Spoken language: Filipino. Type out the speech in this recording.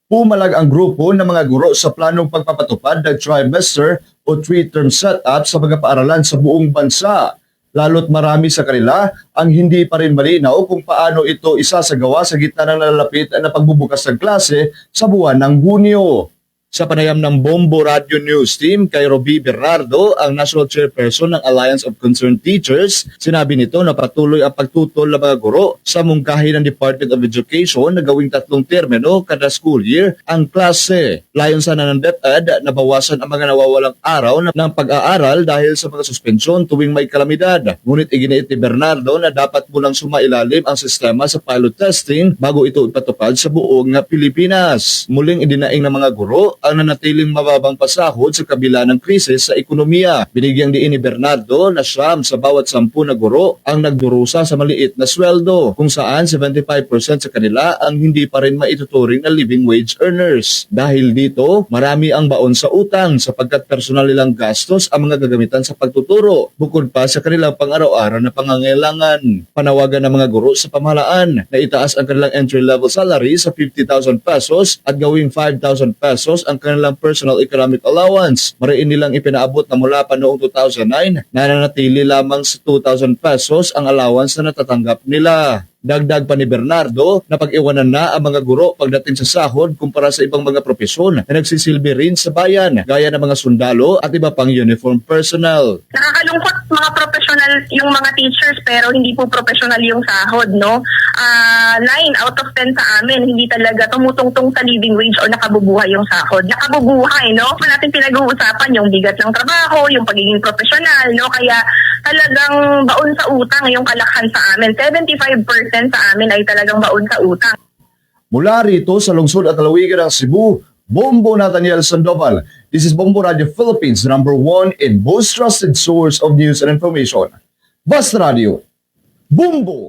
Pumalag ang grupo ng mga guro sa planong pagpapatupad ng trimester o three-term setup sa mga paaralan sa buong bansa. Lalo't marami sa kanila ang hindi pa rin malinaw kung paano ito isasagawa sa gitna ng nalalapit na pagbubukas ng klase sa buwan ng Hunyo. Sa panayam ng Bombo Radio News Team kay Roby Bernardo, ang National Chairperson ng Alliance of Concerned Teachers, sinabi nito na patuloy ang pagtutol ng mga guro sa mungkahi ng Department of Education na gawing 3 termino kada school year ang klase. Layon sana ng DepEd na bawasan ang mga nawawalang araw ng pag-aaral dahil sa mga suspensyon tuwing may kalamidad. Ngunit iginiit ni Bernardo na dapat munang sumailalim ang sistema sa pilot testing bago ito ipatupad sa buong Pilipinas. Muling idinaing ng mga guro ang nanatiling mababang pasahod sa kabila ng krisis sa ekonomiya. Binigyang diin ni Bernardo na siyam sa bawat 10 na guro ang nagdurusa sa maliit na sweldo, kung saan 75% sa kanila ang hindi pa rin maituturing na living wage earners. Dahil dito, marami ang baon sa utang sapagkat personal nilang gastos ang mga gagamitan sa pagtuturo, bukod pa sa kanilang pang-araw-araw na pangangailangan. Panawagan ng mga guro sa pamahalaan na itaas ang kanilang entry-level salary sa 50,000 pesos at gawing 5,000 pesos ang kanilang personal economic allowance. Mariin nilang ipinaabot na mula pa noong 2009 na nanatili lamang sa 2,000 pesos ang allowance na natatanggap nila. Dagdag pa ni Bernardo na pag-iwanan na ang mga guro pagdating sa sahod kumpara sa ibang mga propesyon na nagsisilbi rin sa bayan, gaya ng mga sundalo at iba pang uniform personnel. Nakakalungkot mga professional yung mga teachers pero hindi po professional yung sahod, no? 9 out of 10 sa amin, hindi talaga tumutungtong sa living wage o nakabubuhay yung sahod. Nakabubuhay, no? Kung natin pinag-uusapan yung bigat ng trabaho, yung pagiging professional, no? Kaya talagang baon sa utang yung kalakhan sa amin. 75% sa amin ay talagang baon sa utang. Mula rito sa lungsod at lalawigan ng Cebu, Bombo Nathaniel Sandoval. This is Bombo Radio Philippines, #1 in most trusted source of news and information. Basta Radio, Bombo!